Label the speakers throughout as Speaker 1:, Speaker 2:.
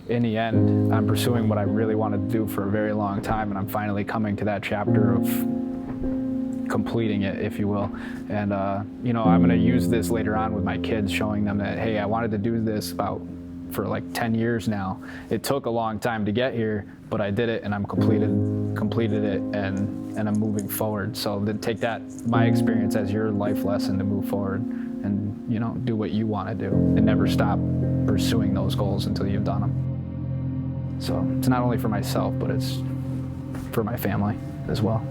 Speaker 1: in the end, I'm pursuing what I really wanted to do for a very long time, and I'm finally coming to that chapter of completing it, if you will. And you know, I'm going to use this later on with my kids, showing them that, hey, I wanted to do this for like 10 years now. It took a long time to get here, but I did it, and I'm completed it, and I'm moving forward. So then take that, my experience, as your life lesson to move forward, and you know, do what you want to do, and never stop pursuing those goals until you've done them. So it's not only for myself, but it's for my family as well.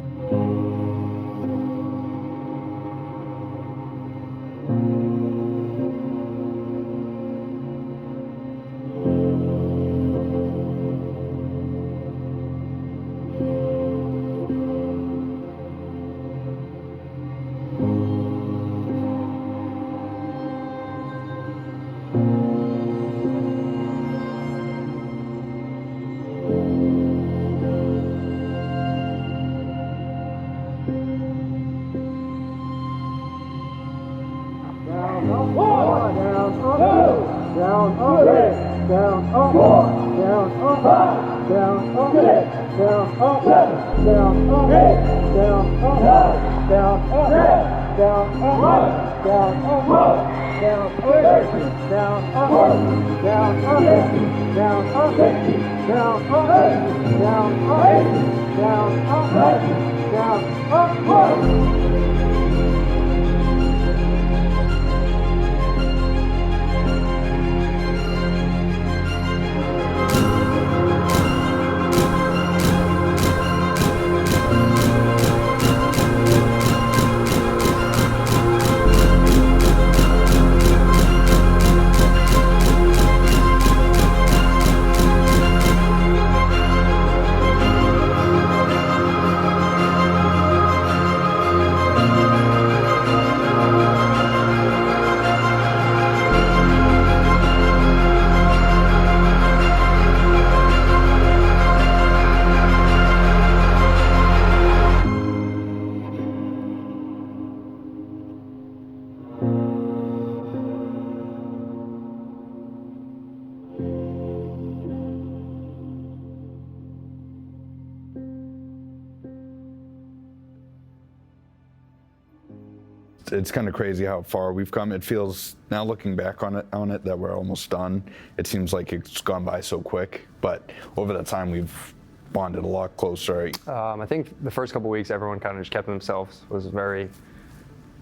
Speaker 2: It's kind of crazy how far we've come. It feels, now looking back on it, that we're almost done. It seems like it's gone by so quick, but over that time we've bonded a lot closer.
Speaker 3: I think the first couple of weeks, everyone kind of just kept to themselves, was very,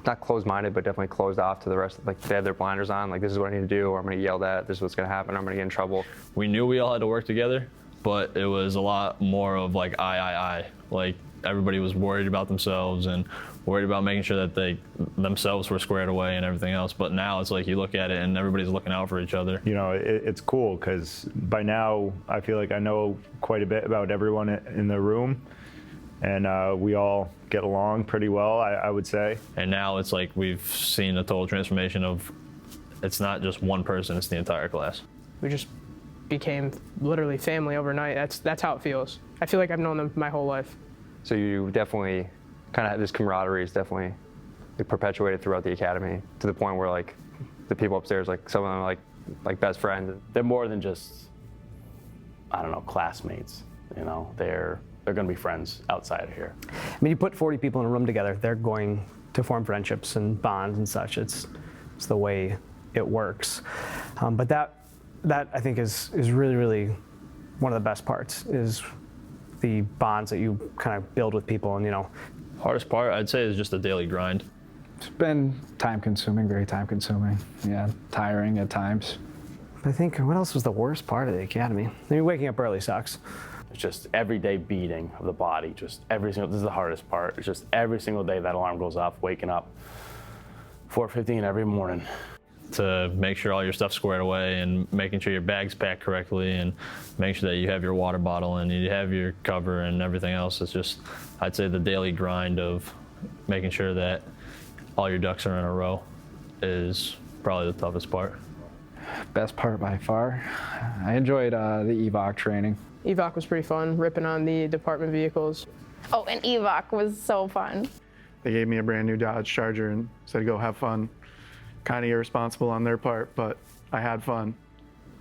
Speaker 3: not closed-minded, but definitely closed off to the rest. Like, they had their blinders on, like, this is what I need to do, or I'm going to yell at, this is what's going to happen, I'm going to get in trouble.
Speaker 4: We knew we all had to work together, but it was a lot more of like, I. Like, everybody was worried about themselves and worried about making sure that they themselves were squared away and everything else. But now it's like you look at it and everybody's looking out for each other.
Speaker 5: You know, it's cool because by now I feel like I know quite a bit about everyone in the room, and we all get along pretty well, I would say. And
Speaker 4: now it's like we've seen a total transformation of, it's not just one person, it's the entire class.
Speaker 6: We just became literally family overnight. That's how it feels. I feel like I've known them my whole life.
Speaker 3: So you definitely kind of have this camaraderie is definitely perpetuated throughout the academy, to the point where like the people upstairs, like some of them are like best friends.
Speaker 7: They're more than just, I don't know, classmates. You know, they're going to be friends outside of here.
Speaker 8: I mean, you put 40 people in a room together, they're going to form friendships and bonds and such. It's the way it works. But that I think is really, really one of the best parts, is the bonds that you kind of build with people. And, you know,
Speaker 4: hardest part, I'd say, is just the daily grind.
Speaker 1: It's been time-consuming, very time-consuming. Yeah, tiring at times.
Speaker 8: I think, what else was the worst part of the academy? I mean, waking up early sucks.
Speaker 7: It's just everyday beating of the body. Just this is the hardest part. It's just every single day that alarm goes off, waking up 4:15 every morning.
Speaker 4: To make sure all your stuff's squared away and making sure your bag's packed correctly and making sure that you have your water bottle and you have your cover and everything else. It's just, I'd say, the daily grind of making sure that all your ducks are in a row is probably the toughest part.
Speaker 1: Best part by far, I enjoyed the EVOC training.
Speaker 6: EVOC was pretty fun, ripping on the department vehicles.
Speaker 9: Oh, and EVOC was so fun.
Speaker 10: They gave me a brand new Dodge Charger and said, go have fun. Kind of irresponsible on their part, but I had fun.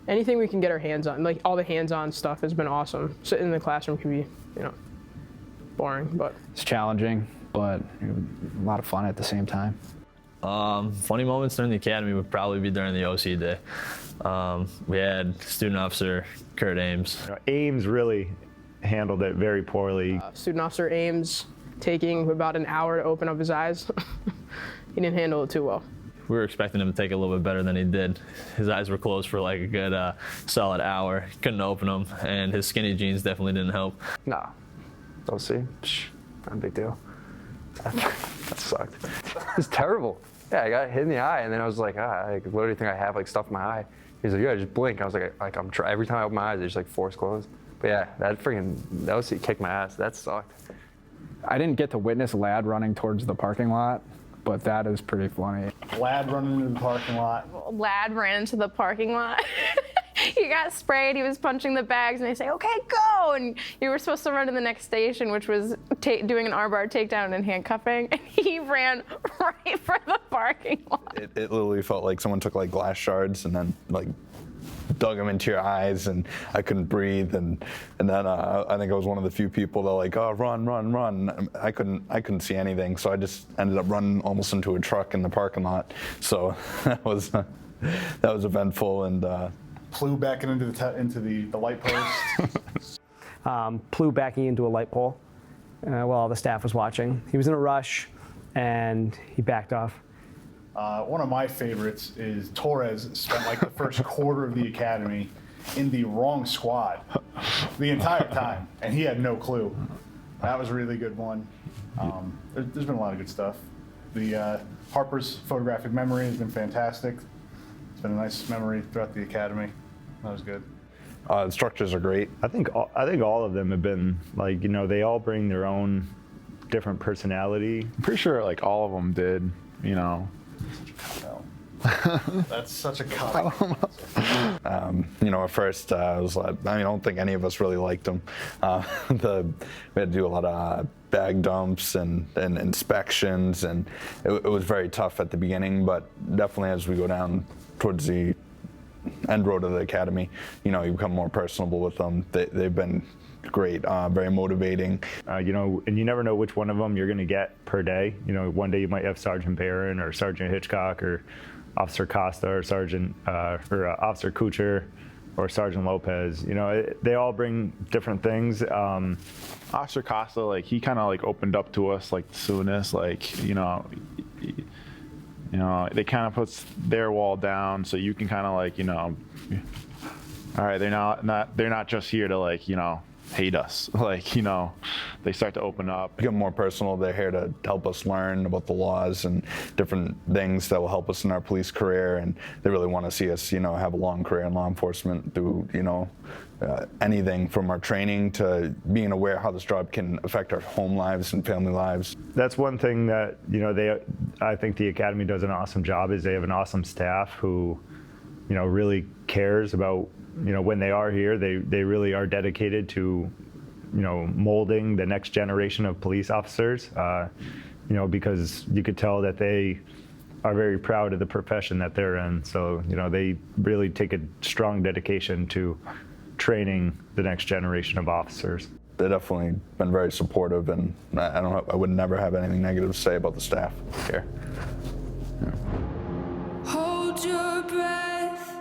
Speaker 6: anything we can get our hands on, like all the hands-on stuff has been awesome. Sitting in the classroom can be, boring, but
Speaker 1: It's challenging, but a lot of fun at the same time.
Speaker 4: Funny moments during the academy would probably be during the OC day. We had student officer Kurt Ames.
Speaker 5: Ames really handled it very poorly.
Speaker 6: student officer Ames taking about an hour to open up his eyes. He didn't handle it too well.
Speaker 4: We were expecting him to take it a little bit better than he did. His eyes were closed for like a good solid hour. Couldn't open them, and his skinny jeans definitely didn't help.
Speaker 3: Nah, don't see. Psh, not a big deal. That sucked. It's terrible. Yeah, I got hit in the eye, and then I was like, I literally think I have like stuff in my eye. He's like, yeah, just blink. I was like I'm trying. Every time I open my eyes, they just like force closed. But yeah, that OC kicked my ass. That sucked.
Speaker 1: I didn't get to witness Lad running towards the parking lot, but that is pretty funny.
Speaker 11: Lad running into the parking lot.
Speaker 9: Lad ran into the parking lot. He got sprayed, he was punching the bags, and they say, okay, go! And you were supposed to run to the next station, which was doing an armbar takedown and handcuffing, and he ran right for the parking lot.
Speaker 2: It literally felt like someone took like glass shards and then like dug them into your eyes, and I couldn't breathe, and then I think I was one of the few people that like, oh, run. I couldn't see anything, so I just ended up running almost into a truck in the parking lot. So that was eventful, and
Speaker 11: Flew back into the light post.
Speaker 8: Flew backing into a light pole while all the staff was watching. He was in a rush, and he backed off.
Speaker 11: One of my favorites is Torres spent like the first quarter of the academy in the wrong squad the entire time, and he had no clue. That was a really good one. There's been a lot of good stuff. The Harper's photographic memory has been fantastic. It's been a nice memory throughout the academy. That was good.
Speaker 2: the structures are great.
Speaker 5: I think all of them have been like, they all bring their own different personality.
Speaker 10: I'm pretty sure like all of them did,
Speaker 11: That's such a cop.
Speaker 2: At first I was like, I don't think any of us really liked them. We had to do a lot of bag dumps and inspections, and it was very tough at the beginning, but definitely as we go down towards the end road of the academy, you become more personable with them. They've been great, very motivating.
Speaker 5: And you never know which one of them you're going to get per day. One day you might have Sergeant Barron or Sergeant Hitchcock or Officer Costa or Officer Kucher or Sergeant Lopez. They all bring different things.
Speaker 10: Officer Costa, he kind of opened up to us the soonest. They kind of puts their wall down, so you can kind of all right, they're not just here to hate us. They start to open up.
Speaker 2: Become more personal. They're here to help us learn about the laws and different things that will help us in our police career, and they really want to see us, have a long career in law enforcement through, anything from our training to being aware how this job can affect our home lives and family lives.
Speaker 5: That's one thing that, I think the Academy does an awesome job, is they have an awesome staff who, really cares about, when they are here, they really are dedicated to, molding the next generation of police officers, because you could tell that they are very proud of the profession that they're in. So, they really take a strong dedication to training the next generation of officers.
Speaker 2: They've definitely been very supportive, and I would never have anything negative to say about the staff here. Yeah.
Speaker 12: Hold your breath.